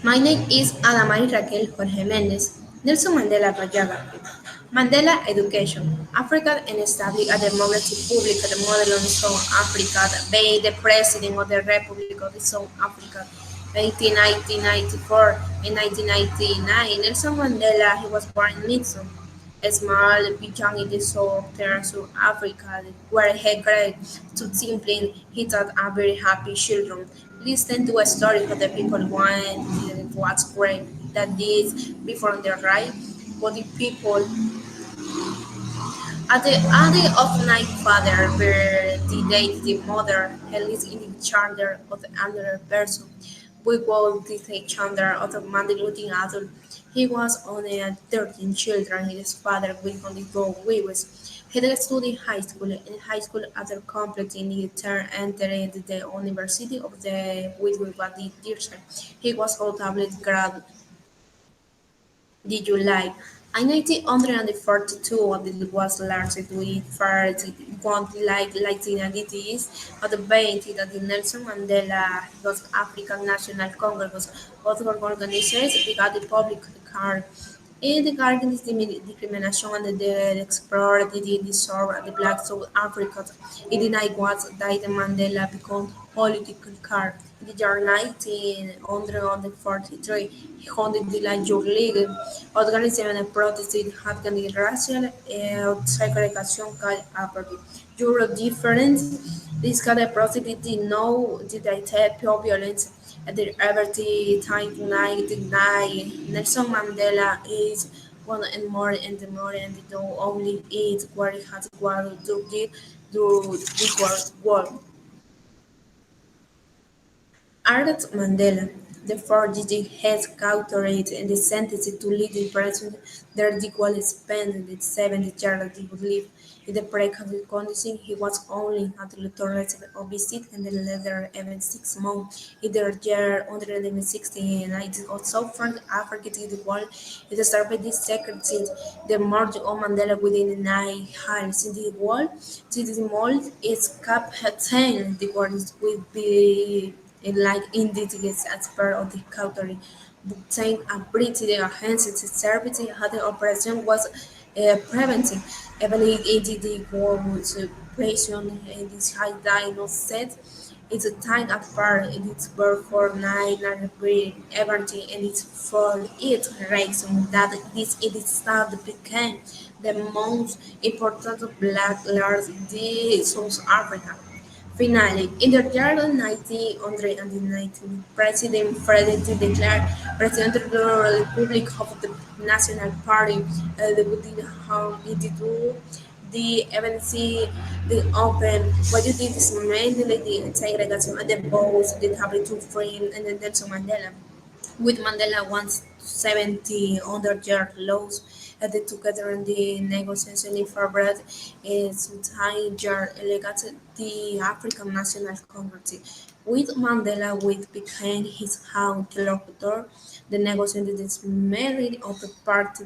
My name is Adamari Raquel Jorge Méndez. Nelson Mandela biography. Mandela education. Africa and established a democratic republic, the model of South Africa, being the president of the Republic of South Africa. 1994 and 1999, Nelson Mandela he was born in Mitcham, a small village in the southern South Africa, where he grew to simply he taught a very happy children. Listen to a story of the people want what's great that is before their right, but the people at the end of night father were the day the mother held in the charter of the another person. We will the charter of the Mandela adult. He was only 13 children. His father will only go with. He did study high school. In high school, after completing the term, entered the University of the Witwatersrand. He was ultimately graduate did you like? In 1942, it was largely with first one like the identities of the band that the Nelson Mandela was African National Congress was also organized because the public card. In the garden discrimination and the explorer the disorder the black South Africans. In the night was that Mandela became political card. In the year 1943, he founded the Labor League, organizing a protest against racial segregation called apartheid. Euro difference, this kind of protest did no detect pure violence at the every time tonight Nelson Mandela is one and more and the only is where it has what to give to the world. Arnold Mandela, the four-digit head counterate and the sentence to live in prison there equal spent the 70 years he would live. In the pre-COVID condition, he was only at the tolerance of visit and the later even 6 months. In the year 169, also from Africa to the world, it started this second since the merge of Mandela within 9 years in the world. To the mold is captain the world will be like indigenous as part of the country. Obtain a British agency service how the operation was preventing. Even it the was operation in this high dino set. It's a time apart and it's birth for 9 everything and it's for it reason that this it is not became the most important black large in South Africa. Finally, in the year 1919, President Frederick declared President of the Republic of the National Party, debuted how it do the emergency, the open, what you did is mainly the segregation and the votes, the tablet to frame, and then Nelson Mandela with Mandela once 70 other year lows they together in the negotiation in favor sometime year elected the African National Congress. With Mandela with became his interlocutor, the negotiation is merit of the party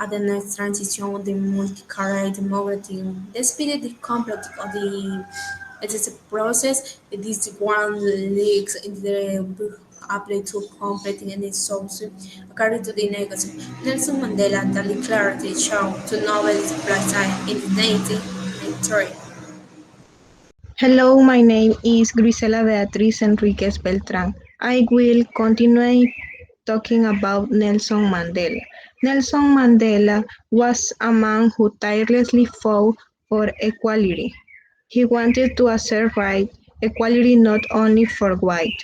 at the next transition of the multi-career democracy. Despite the complexity of the it is a process. It is one leaks in the book applied to completing any source. According to the negative, Nelson Mandela declared the show to Nobel's Prize in 1993. Hello, my name is Grisela Beatriz Enriquez Beltran. I will continue talking about Nelson Mandela. Nelson Mandela was a man who tirelessly fought for equality. He wanted to assert right equality not only for white.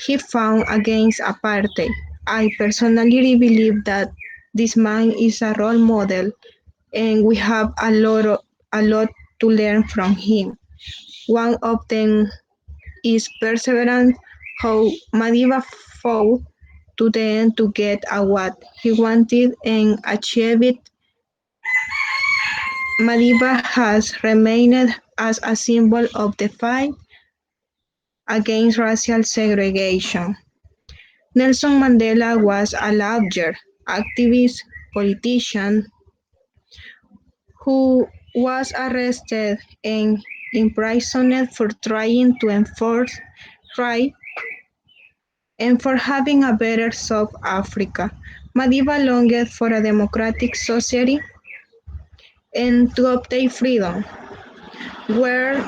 He fought against apartheid. I personally believe that this man is a role model and we have a lot to learn from him. One of them is perseverance, how Madiba fought to the end to get what he wanted and achieved it. Madiba has remained as a symbol of the fight against racial segregation. Nelson Mandela was a lawyer, activist, politician who was arrested and imprisoned for trying to enforce right and for having a better South Africa. Madiba longed for a democratic society and to obtain freedom, where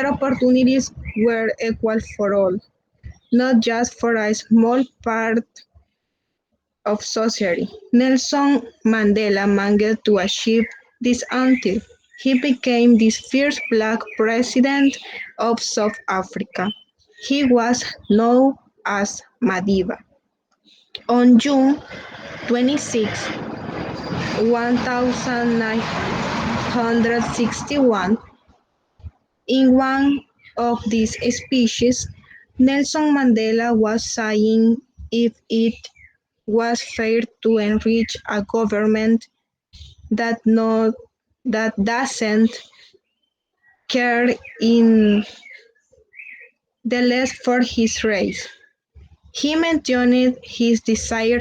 opportunities were equal for all, not just for a small part of society. Nelson Mandela managed to achieve this until he became the first black president of South Africa. He was known as Madiba. On June 26, 1961, in one of these speeches, Nelson Mandela was saying if it was fair to enrich a government that not that doesn't care in the less for his race. He mentioned his desire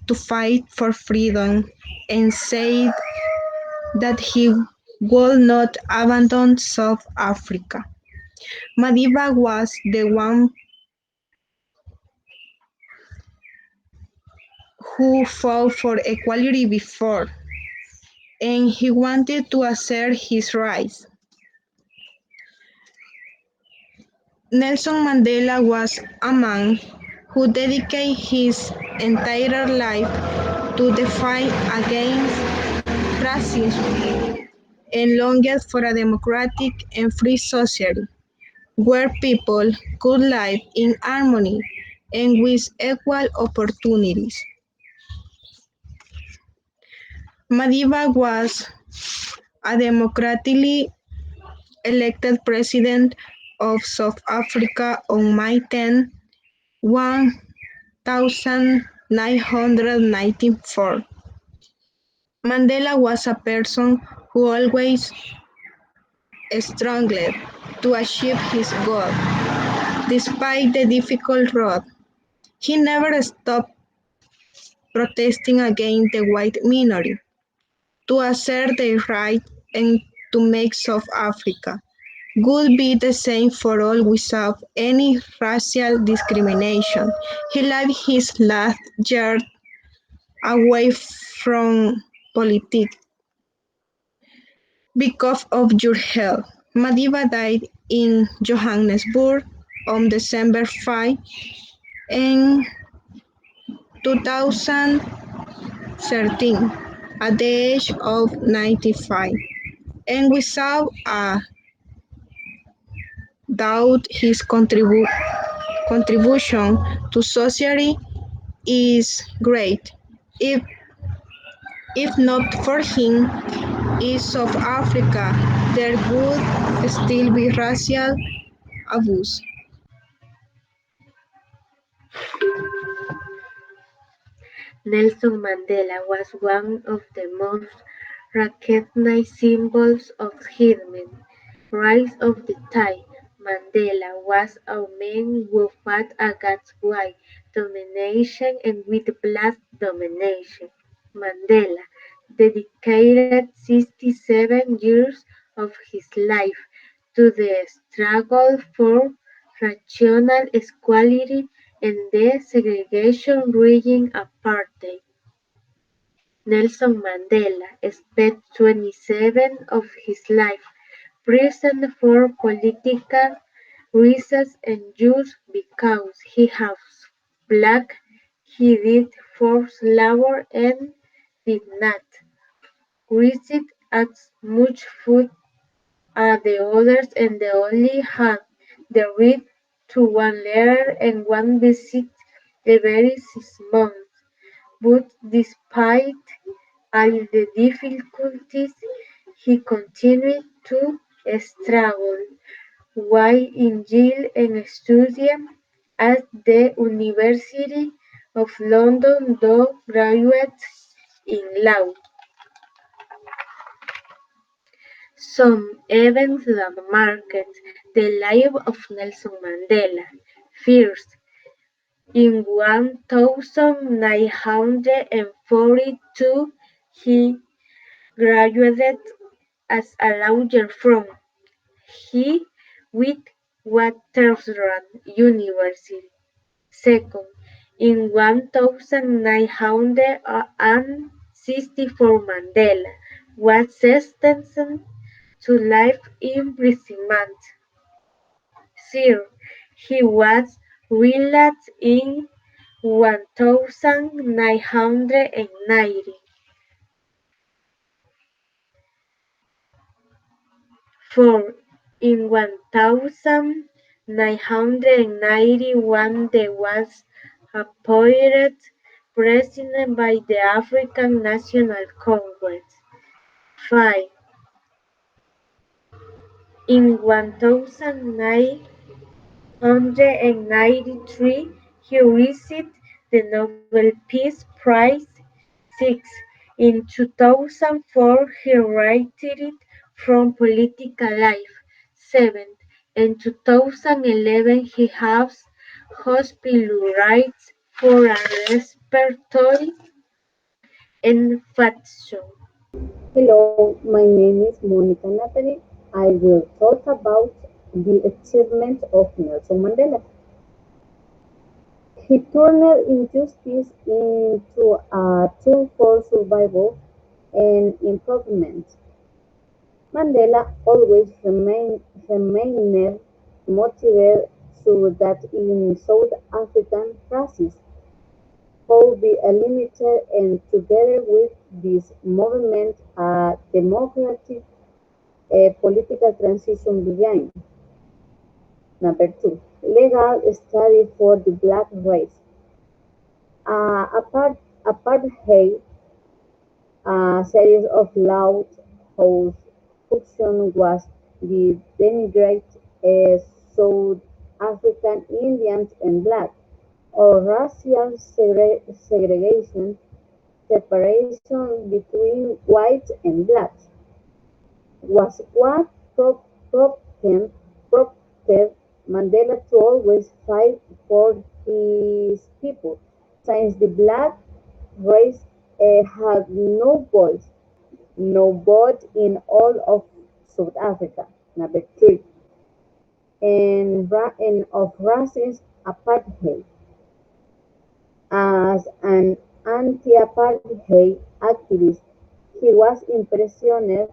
to fight for freedom and said that he would not abandon South Africa. Madiba was the one who fought for equality before, and he wanted to assert his rights. Nelson Mandela was a man who dedicated his entire life to the fight against racism and longed for a democratic and free society where people could live in harmony and with equal opportunities. Madiba was a democratically elected president of South Africa on May 10, 1994. Mandela was a person who always struggled to achieve his goal. Despite the difficult road, he never stopped protesting against the white minority, to assert their right and to make South Africa would be the same for all without any racial discrimination. He lived his last years away from politics because of your health. Madiba died in Johannesburg on December 5 in 2013 at the age of 95, and without a doubt his contribution to society is great. If, if not for him, in South Africa there would still be racial abuse. Nelson Mandela was one of the most recognized symbols of human rights of the time. Mandela was a man who fought against white domination and with black domination. Mandela dedicated 67 years of his life to the struggle for racial equality and the segregation regime apartheid. Nelson Mandela spent 27 of his life prison for political reasons and just because he was black. He did forced labor and did not receive as much food as the others and only had the right to one letter and one visit every 6 months. But despite all the difficulties, he continued to struggle while in jail and studying at the University of London, though graduate in law. Some events that marked the life of Nelson Mandela. First, in 1942, he graduated as a lawyer from he with University. Second, in 1964 Mandela was sentenced to life imprisonment. Third, he was released in 1990. Fourth, in 1991 he was appointed president by the African National Congress. Five, in 1993 he received the Nobel Peace Prize. Six, in 2004 he retired from political life. Seven, in 2011 he has hospitalized for a respiratory infection. Hello, my name is Monica Natalie. I will talk about the achievements of Nelson Mandela. He turned injustice into a tool for survival and improvement. Mandela always remained motivated so that in South African racism could be eliminated and together with this movement a democratic political transition began. Number two, legal study for the black race. Apartheid, a series of laws whose function was to denigrate South African Indians and blacks, or racial segregation, separation between whites and blacks, was what prompted Mandela to always fight for his people, since the black race had no voice, no vote in all of South Africa. Number three, and of racist apartheid. As an anti-apartheid activist, he was imprisoned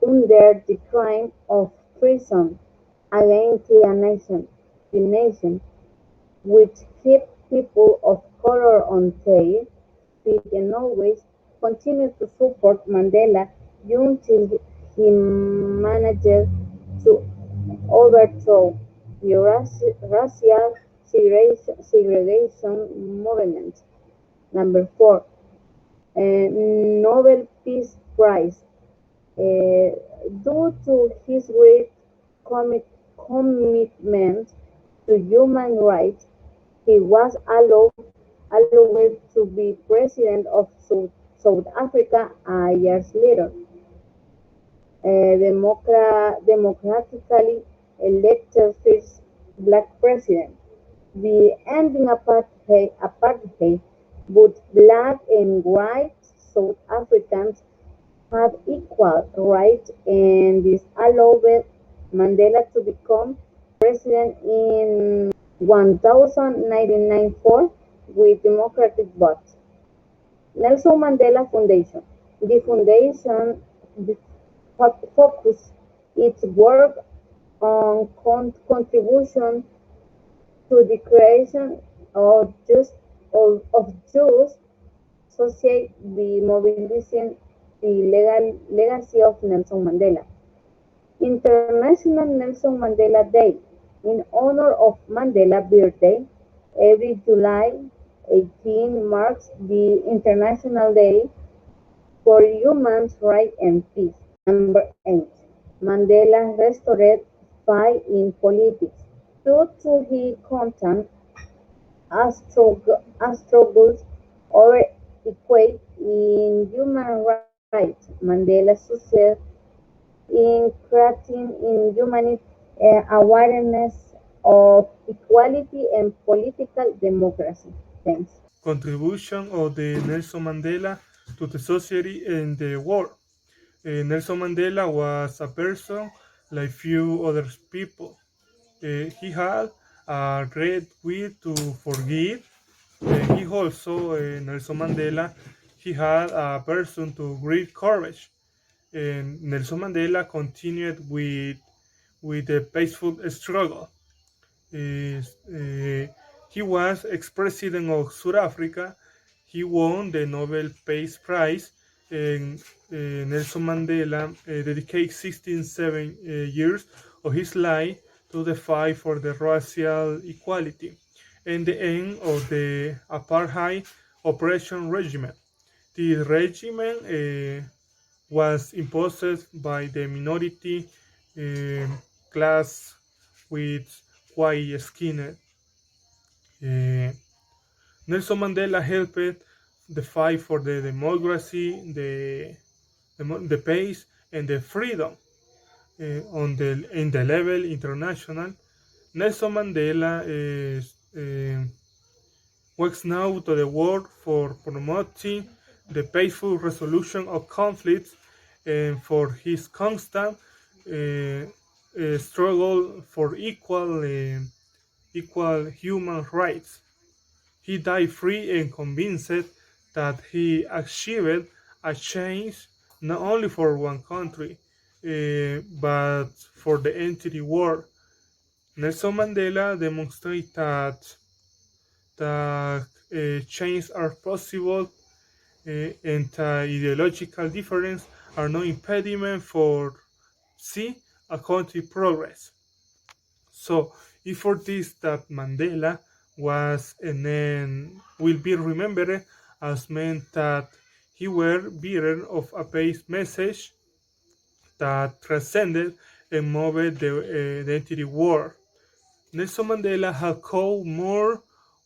under the crime of treason against the nation, which kept people of color on their feet and always continued to support Mandela until he managed to overthrow the racial segregation movement. Number four, Nobel Peace Prize. Due to his great commitment to human rights, he was allowed to be president of South Africa years later. Democratically elected first black president. The ending apartheid, both black and white South Africans had equal rights, and this allowed Mandela to become president in 1994 with democratic vote. Nelson Mandela Foundation. The foundation focus its work on contribution to the creation of just society by mobilizing the legacy of Nelson Mandela. International Nelson Mandela Day. In honor of Mandela's birthday, every July 18 marks the International Day for Human Rights and Peace. Number 8. Mandela restored faith in politics. Due to his constant struggles over equity in human rights, Mandela succeeded in creating in humanity awareness of equality and political democracy. Thanks. Contribution of the Nelson Mandela to the society and the world. Nelson Mandela was a person like few other people. He had a great will to forgive. He also, Nelson Mandela, he had a person to great courage. And Nelson Mandela continued with the peaceful struggle. Is, he was ex-president of South Africa. He won the Nobel Peace Prize, and Nelson Mandela dedicated 67 years of his life to the fight for the racial equality and the end of the apartheid oppression regime. The regime was imposed by the minority class with white skin. Uh, Nelson Mandela helped the fight for the democracy, the peace, and the freedom on the in the level international. Nelson Mandela is, works now to the world for promoting the peaceful resolution of conflicts and for his constant struggle for equal human rights. He died free and convinced that he achieved a change not only for one country, but for the entire world. Nelson Mandela demonstrated that change are possible and ideological difference are no impediment for see a country progress. So if for this that Mandela was and then will be remembered as meant that he were bearer of a peace message that transcended and moved the entire world. Nelson Mandela had caused more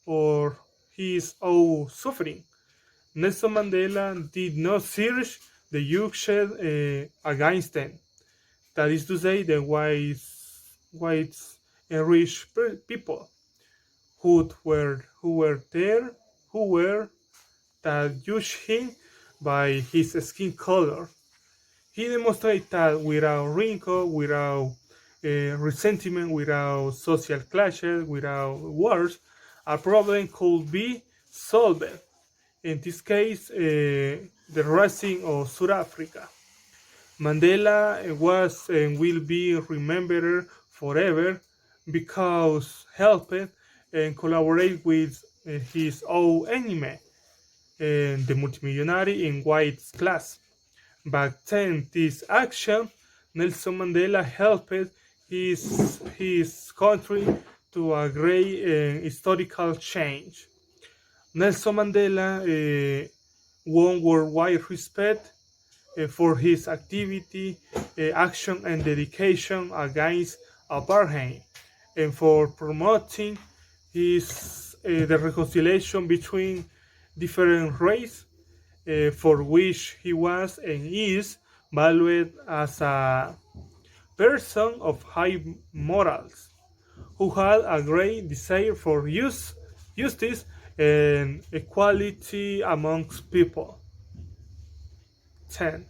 or his own suffering. Nelson Mandela did not search the bloodshed against them. That is to say, the whites and rich people who were there, who were that judged him by his skin color. He demonstrated that without wrinkle, without resentment, without social clashes, without wars, a problem could be solved. In this case, the rising of South Africa. Mandela was and will be remembered forever because helped and collaborated with his own enemy, the multimillionaire in white class. Back then, this action, Nelson Mandela helped his country to a great historical change. Nelson Mandela won worldwide respect for his activity, action, and dedication against apartheid, and for promoting the reconciliation between different races, for which he was and is valued as a person of high morals, who had a great desire for justice and equality amongst people. 10.